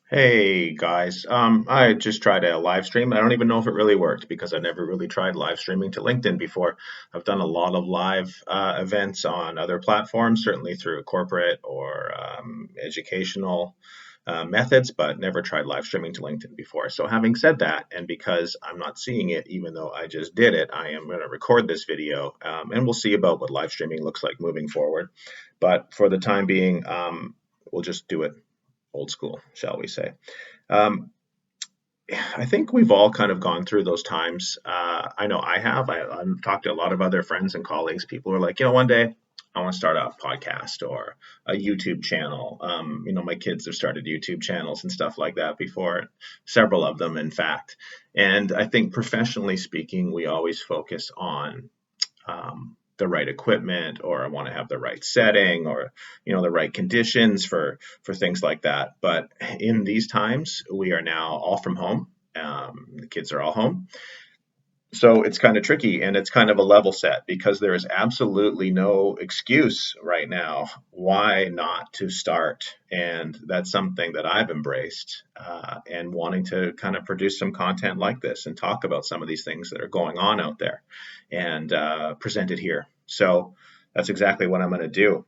Hey guys, I just tried a live stream. I don't even know if it really worked because I never really tried live streaming to LinkedIn before. I've done a lot of live events on other platforms, certainly through corporate or educational methods, but never tried live streaming to LinkedIn before. So, having said that, and because I'm not seeing it, even though I just did it, I am going to record this video and we'll see about what live streaming looks like moving forward. But for the time being, we'll just do it old school, shall we say. Um, I think we've all kind of gone through those times. I know I have. I've talked to a lot of other friends and colleagues. People who are like, one day I want to start a podcast or a YouTube channel. My kids have started YouTube channels and stuff like that before, several of them, in fact. And I think professionally speaking, we always focus on the right equipment, or I want to have the right setting, or the right conditions for things like that. But in these times, we are now all from home. The kids are all home, so it's kind of tricky, and it's kind of a level set because there is absolutely no excuse right now why not to start. And that's something that I've embraced, and wanting to kind of produce some content like this and talk about some of these things that are going on out there and present it here. So that's exactly what I'm going to do.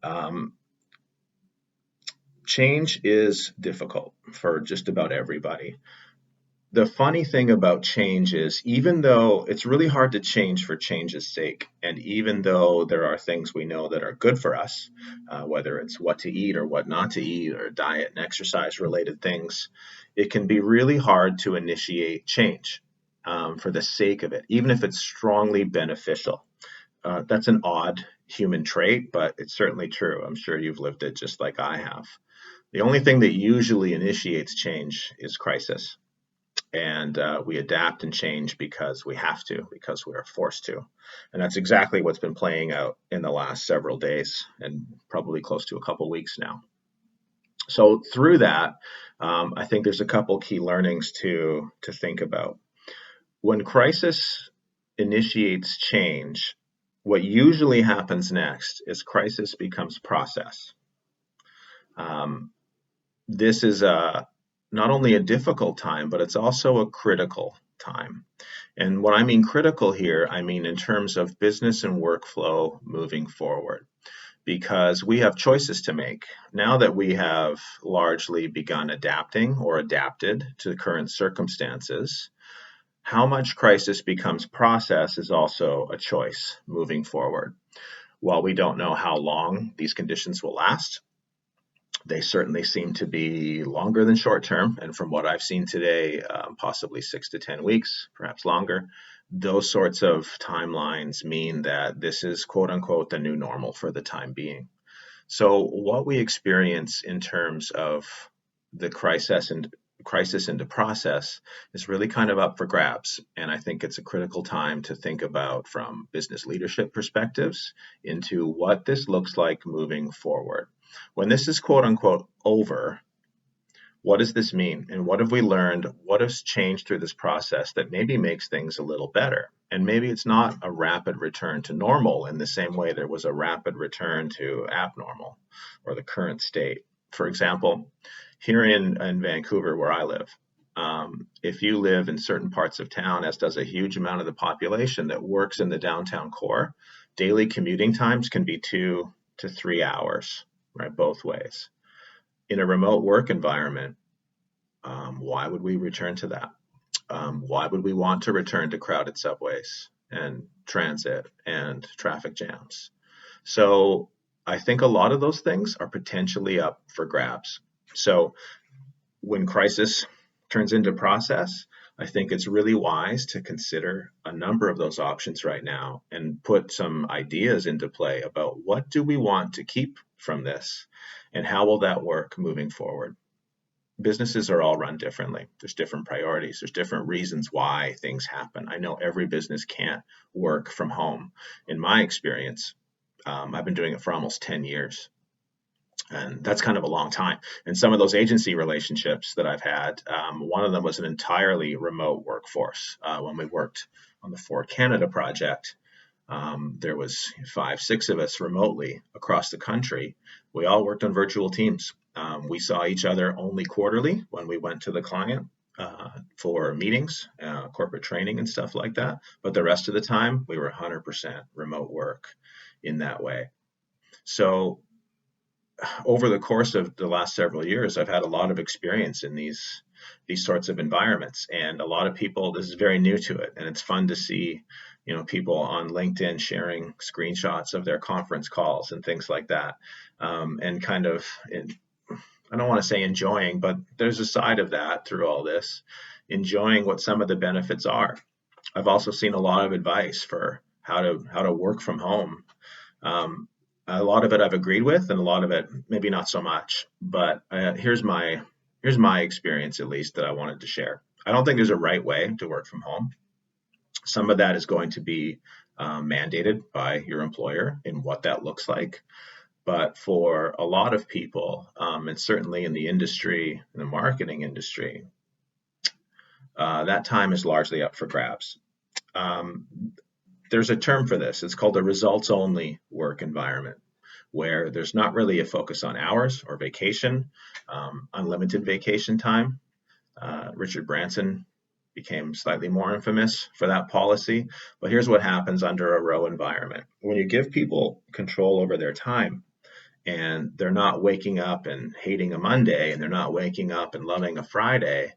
Um, Change is difficult for just about everybody. The funny thing about change is, even though it's really hard to change for change's sake, and even though there are things we know that are good for us, whether it's what to eat or what not to eat, or diet and exercise related things, it can be really hard to initiate change for the sake of it, even if it's strongly beneficial. That's an odd human trait, but it's certainly true. I'm sure you've lived it just like I have. The only thing that usually initiates change is crisis, and we adapt and change because we have to, because we are forced to. And that's exactly what's been playing out in the last several days and probably close to a couple weeks now. So through that, I think there's a couple key learnings to think about. When crisis initiates change, what usually happens next is crisis becomes process. Um, this is not only a difficult time, but it's also a critical time. And what I mean critical here, I mean in terms of business and workflow moving forward, because we have choices to make. Now that we have largely begun adapting or adapted to the current circumstances, how much crisis becomes process is also a choice moving forward. While we don't know how long these conditions will last, they certainly seem to be longer than short term. And from what I've seen today, possibly 6 to 10 weeks, perhaps longer. Those sorts of timelines mean that this is quote unquote the new normal for the time being. So, what we experience in terms of the crisis into process is really kind of up for grabs. And I think it's a critical time to think about from business leadership perspectives into what this looks like moving forward. When this is quote unquote over, what does this mean? And what have we learned? What has changed through this process that maybe makes things a little better? And maybe it's not a rapid return to normal in the same way there was a rapid return to abnormal or the current state. For example, here in Vancouver, where I live, if you live in certain parts of town, as does a huge amount of the population that works in the downtown core, daily commuting times can be 2 to 3 hours, right, both ways. In a remote work environment, why would we return to that? Why would we want to return to crowded subways and transit and traffic jams? So I think a lot of those things are potentially up for grabs. So when crisis turns into process, I think it's really wise to consider a number of those options right now and put some ideas into play about what do we want to keep from this and how will that work moving forward. Businesses are all run differently. There's different priorities. There's different reasons why things happen. I know every business can't work from home. In my experience, I've been doing it for almost 10 years. And that's kind of a long time. And some of those agency relationships that I've had, one of them was an entirely remote workforce. When we worked on the Ford Canada project, There was 5, 6 of us remotely across the country. We all worked on virtual teams. We saw each other only quarterly when we went to the client for meetings, corporate training and stuff like that. But the rest of the time, we were 100% remote work in that way. So over the course of the last several years, I've had a lot of experience in these sorts of environments, and a lot of people. This is very new to it, and it's fun to see, people on LinkedIn sharing screenshots of their conference calls and things like that, and kind of, I don't want to say enjoying, but there's a side of that through all this, enjoying what some of the benefits are. I've also seen a lot of advice for how to work from home. A lot of it I've agreed with, and a lot of it maybe not so much. But here's my experience, at least, that I wanted to share. I don't think there's a right way to work from home. Some of that is going to be mandated by your employer in what that looks like. But for a lot of people, and certainly in the industry, in the marketing industry, that time is largely up for grabs. Um, there's a term for this. It's called a results only work environment, where there's not really a focus on hours or vacation, unlimited vacation time. Richard Branson became slightly more infamous for that policy. But here's what happens under a row environment. When you give people control over their time, and they're not waking up and hating a Monday, and they're not waking up and loving a Friday,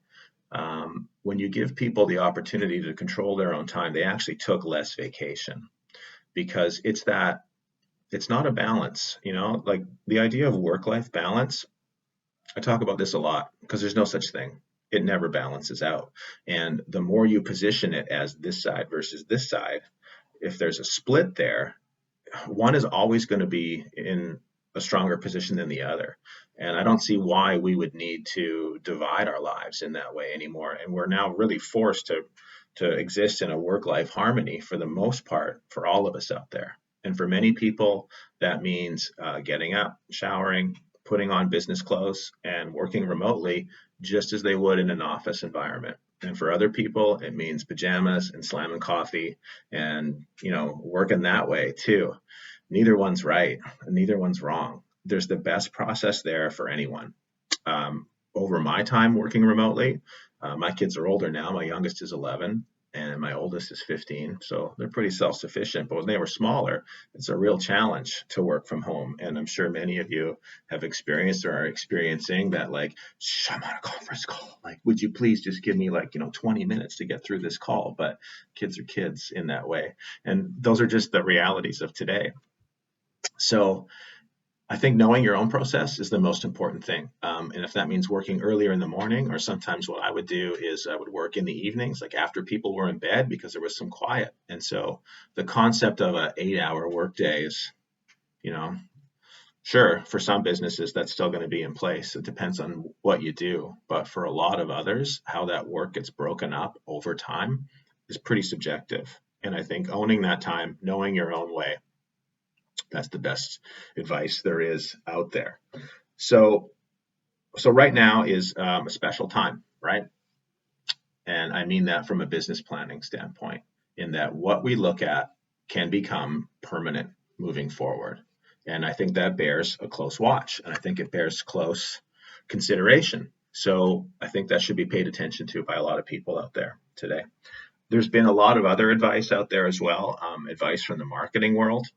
when you give people the opportunity to control their own time, they actually took less vacation, because it's not a balance, like the idea of work-life balance. I talk about this a lot because there's no such thing. It never balances out. And the more you position it as this side versus this side, if there's a split there, one is always going to be in a stronger position than the other. And I don't see why we would need to divide our lives in that way anymore. And we're now really forced to exist in a work-life harmony for the most part for all of us out there. And for many people, that means getting up, showering, putting on business clothes, and working remotely just as they would in an office environment. And for other people, it means pajamas and slamming coffee and, working that way too. Neither one's right, and neither one's wrong. There's the best process there for anyone. Over my time working remotely, my kids are older now. My youngest is 11 and my oldest is 15. So they're pretty self-sufficient. But when they were smaller, it's a real challenge to work from home. And I'm sure many of you have experienced or are experiencing that, like, shh, I'm on a conference call. Like, would you please just give me 20 minutes to get through this call? But kids are kids in that way. And those are just the realities of today. So I think knowing your own process is the most important thing. And if that means working earlier in the morning, or sometimes what I would do is I would work in the evenings, like after people were in bed, because there was some quiet. And so the concept of an 8-hour workday is, sure, for some businesses, that's still going to be in place. It depends on what you do. But for a lot of others, how that work gets broken up over time is pretty subjective. And I think owning that time, knowing your own way, that's the best advice there is out there. So right now is a special time, right? And I mean that from a business planning standpoint, in that what we look at can become permanent moving forward. And I think that bears a close watch, and I think it bears close consideration. So I think that should be paid attention to by a lot of people out there today. There's been a lot of other advice out there as well, advice from the marketing world.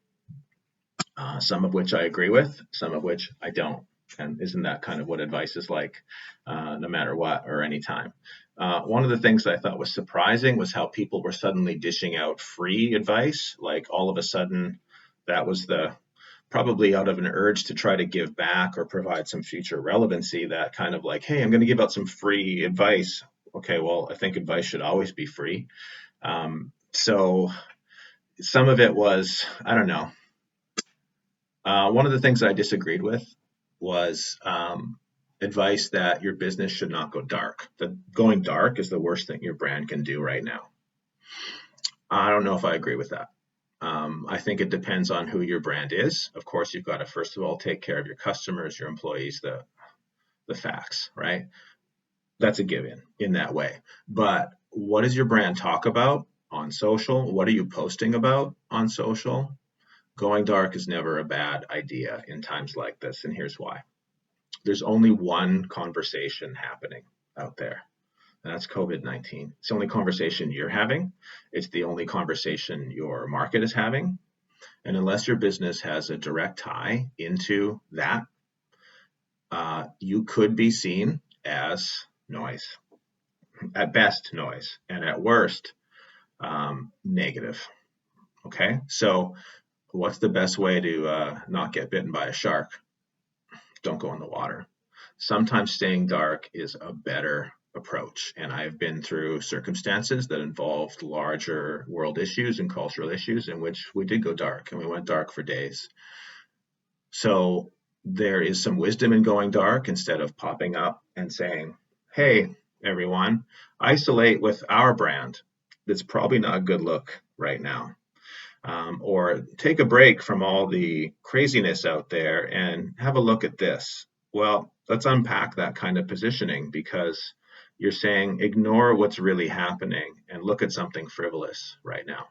Some of which I agree with, some of which I don't. And isn't that kind of what advice is like, no matter what or anytime? One of the things that I thought was surprising was how people were suddenly dishing out free advice. Like all of a sudden, that was probably out of an urge to try to give back or provide some future relevancy, that kind of like, hey, I'm going to give out some free advice. Okay, well, I think advice should always be free. So some of it was, I don't know. One of the things I disagreed with was advice that your business should not go dark. That going dark is the worst thing your brand can do right now. I don't know if I agree with that. I think it depends on who your brand is. Of course, you've got to, first of all, take care of your customers, your employees, the facts, right? That's a given in that way. But what does your brand talk about? on social? What are you posting about on social? Going dark is never a bad idea in times like this, and here's why. There's only one conversation happening out there, and that's COVID-19. It's the only conversation you're having. It's the only conversation your market is having. And unless your business has a direct tie into that, you could be seen as noise, at best noise, and at worst negative. Okay, so what's the best way to not get bitten by a shark? Don't go in the water. Sometimes staying dark is a better approach. And I've been through circumstances that involved larger world issues and cultural issues in which we did go dark, and we went dark for days. So there is some wisdom in going dark instead of popping up and saying, hey, everyone, isolate with our brand. That's probably not a good look right now. Or take a break from all the craziness out there and have a look at this. Well, let's unpack that kind of positioning, because you're saying ignore what's really happening and look at something frivolous right now.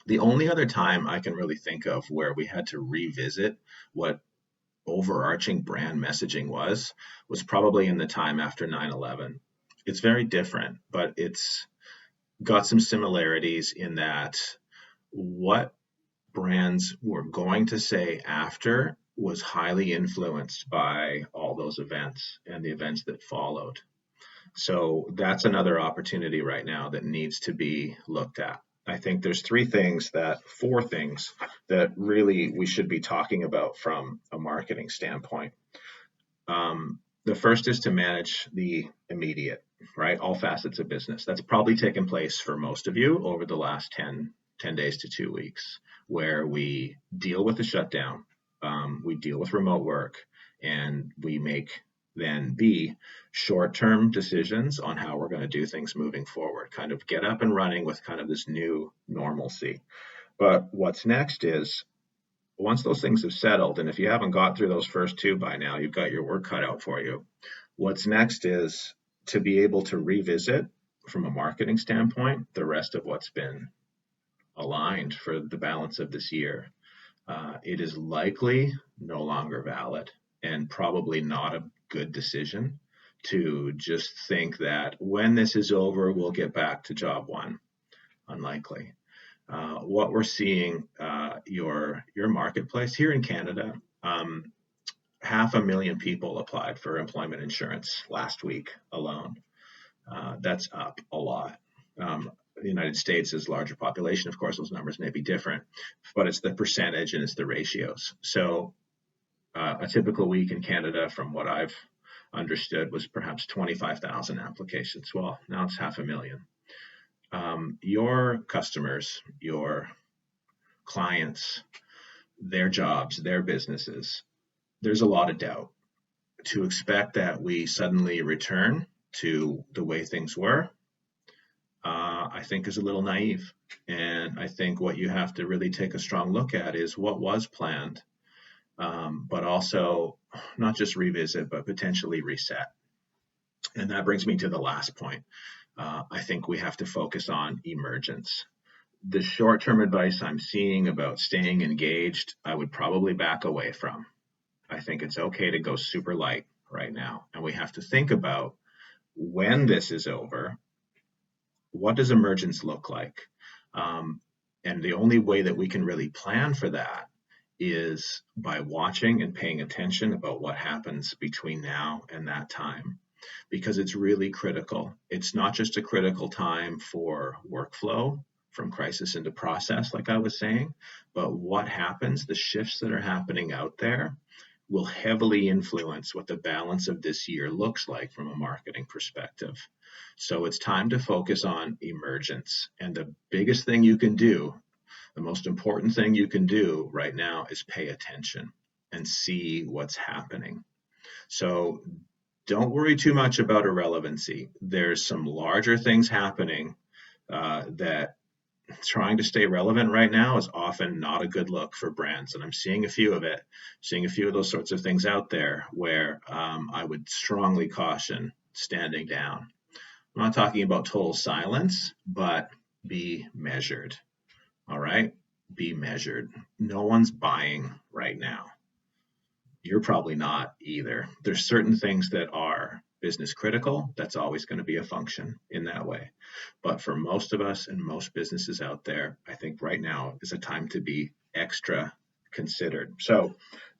The only other time I can really think of where we had to revisit what overarching brand messaging was probably in the time after 9/11. It's very different, but it's got some similarities in that what brands were going to say after was highly influenced by all those events and the events that followed. So that's another opportunity right now that needs to be looked at. I think there's four things that really we should be talking about from a marketing standpoint. The first is to manage the immediate, right? All facets of business. That's probably taken place for most of you over the last 10 days to 2 weeks, where we deal with the shutdown, we deal with remote work, and we make then short-term decisions on how we're going to do things moving forward, kind of get up and running with kind of this new normalcy. But what's next is, once those things have settled, and if you haven't got through those first two by now, you've got your work cut out for you. What's next is to be able to revisit, from a marketing standpoint, the rest of what's been aligned for the balance of this year. It is likely no longer valid, and probably not a good decision to just think that when this is over, we'll get back to job one. Unlikely. What we're seeing, your marketplace here in Canada, 500,000 people applied for employment insurance last week alone. That's up a lot. The United States is larger population, of course, those numbers may be different, but it's the percentage and it's the ratios. So a typical week in Canada, from what I've understood, was perhaps 25,000 applications. Well, now it's 500,000. Your customers, your clients, their jobs, their businesses, there's a lot of doubt. To expect that we suddenly return to the way things were, I think is a little naive. And I think what you have to really take a strong look at is what was planned, but also not just revisit, but potentially reset. And that brings me to the last point. I think we have to focus on emergence. The short-term advice I'm seeing about staying engaged, I would probably back away from. I think it's okay to go super light right now. And we have to think about, when this is over, what does emergence look like? And the only way that we can really plan for that is by watching and paying attention about what happens between now and that time, because it's really critical. It's not just a critical time for workflow, from crisis into process, like I was saying, but what happens, the shifts that are happening out there, will heavily influence what the balance of this year looks like from a marketing perspective. So it's time to focus on emergence. And the biggest thing you can do, the most important thing you can do right now, is pay attention and see what's happening. So don't worry too much about irrelevancy. There's some larger things happening that trying to stay relevant right now is often not a good look for brands. And I'm seeing a few of those sorts of things out there where I would strongly caution standing down. I'm not talking about total silence, but be measured. All right? Be measured. No one's buying right now. You're probably not either. There's certain things that are business critical. That's always going to be a function in that way. But for most of us and most businesses out there, I think right now is a time to be extra considered. So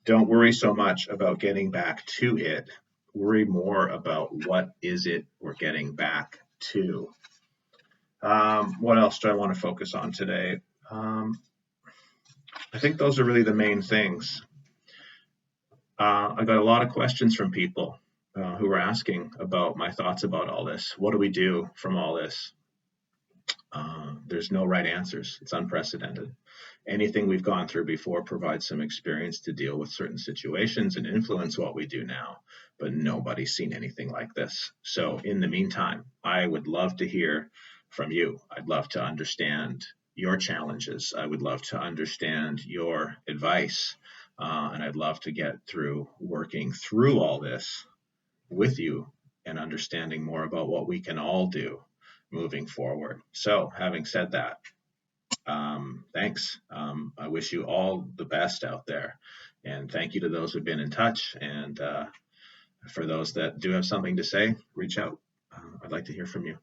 don't worry so much about getting back to it. Worry more about what is it we're getting back to. What else do I want to focus on today? I think those are really the main things. I got a lot of questions from people who were asking about my thoughts about all this. What do we do from all this? There's no right answers. It's unprecedented. Anything we've gone through before provides some experience to deal with certain situations and influence what we do now, but nobody's seen anything like this. So in the meantime, I would love to hear from you. I'd love to understand your challenges. I would love to understand your advice. And I'd love to get through working through all this with you and understanding more about what we can all do moving forward. So, having said that, thanks. I wish you all the best out there. And thank you to those who've been in touch. And for those that do have something to say, reach out. I'd like to hear from you.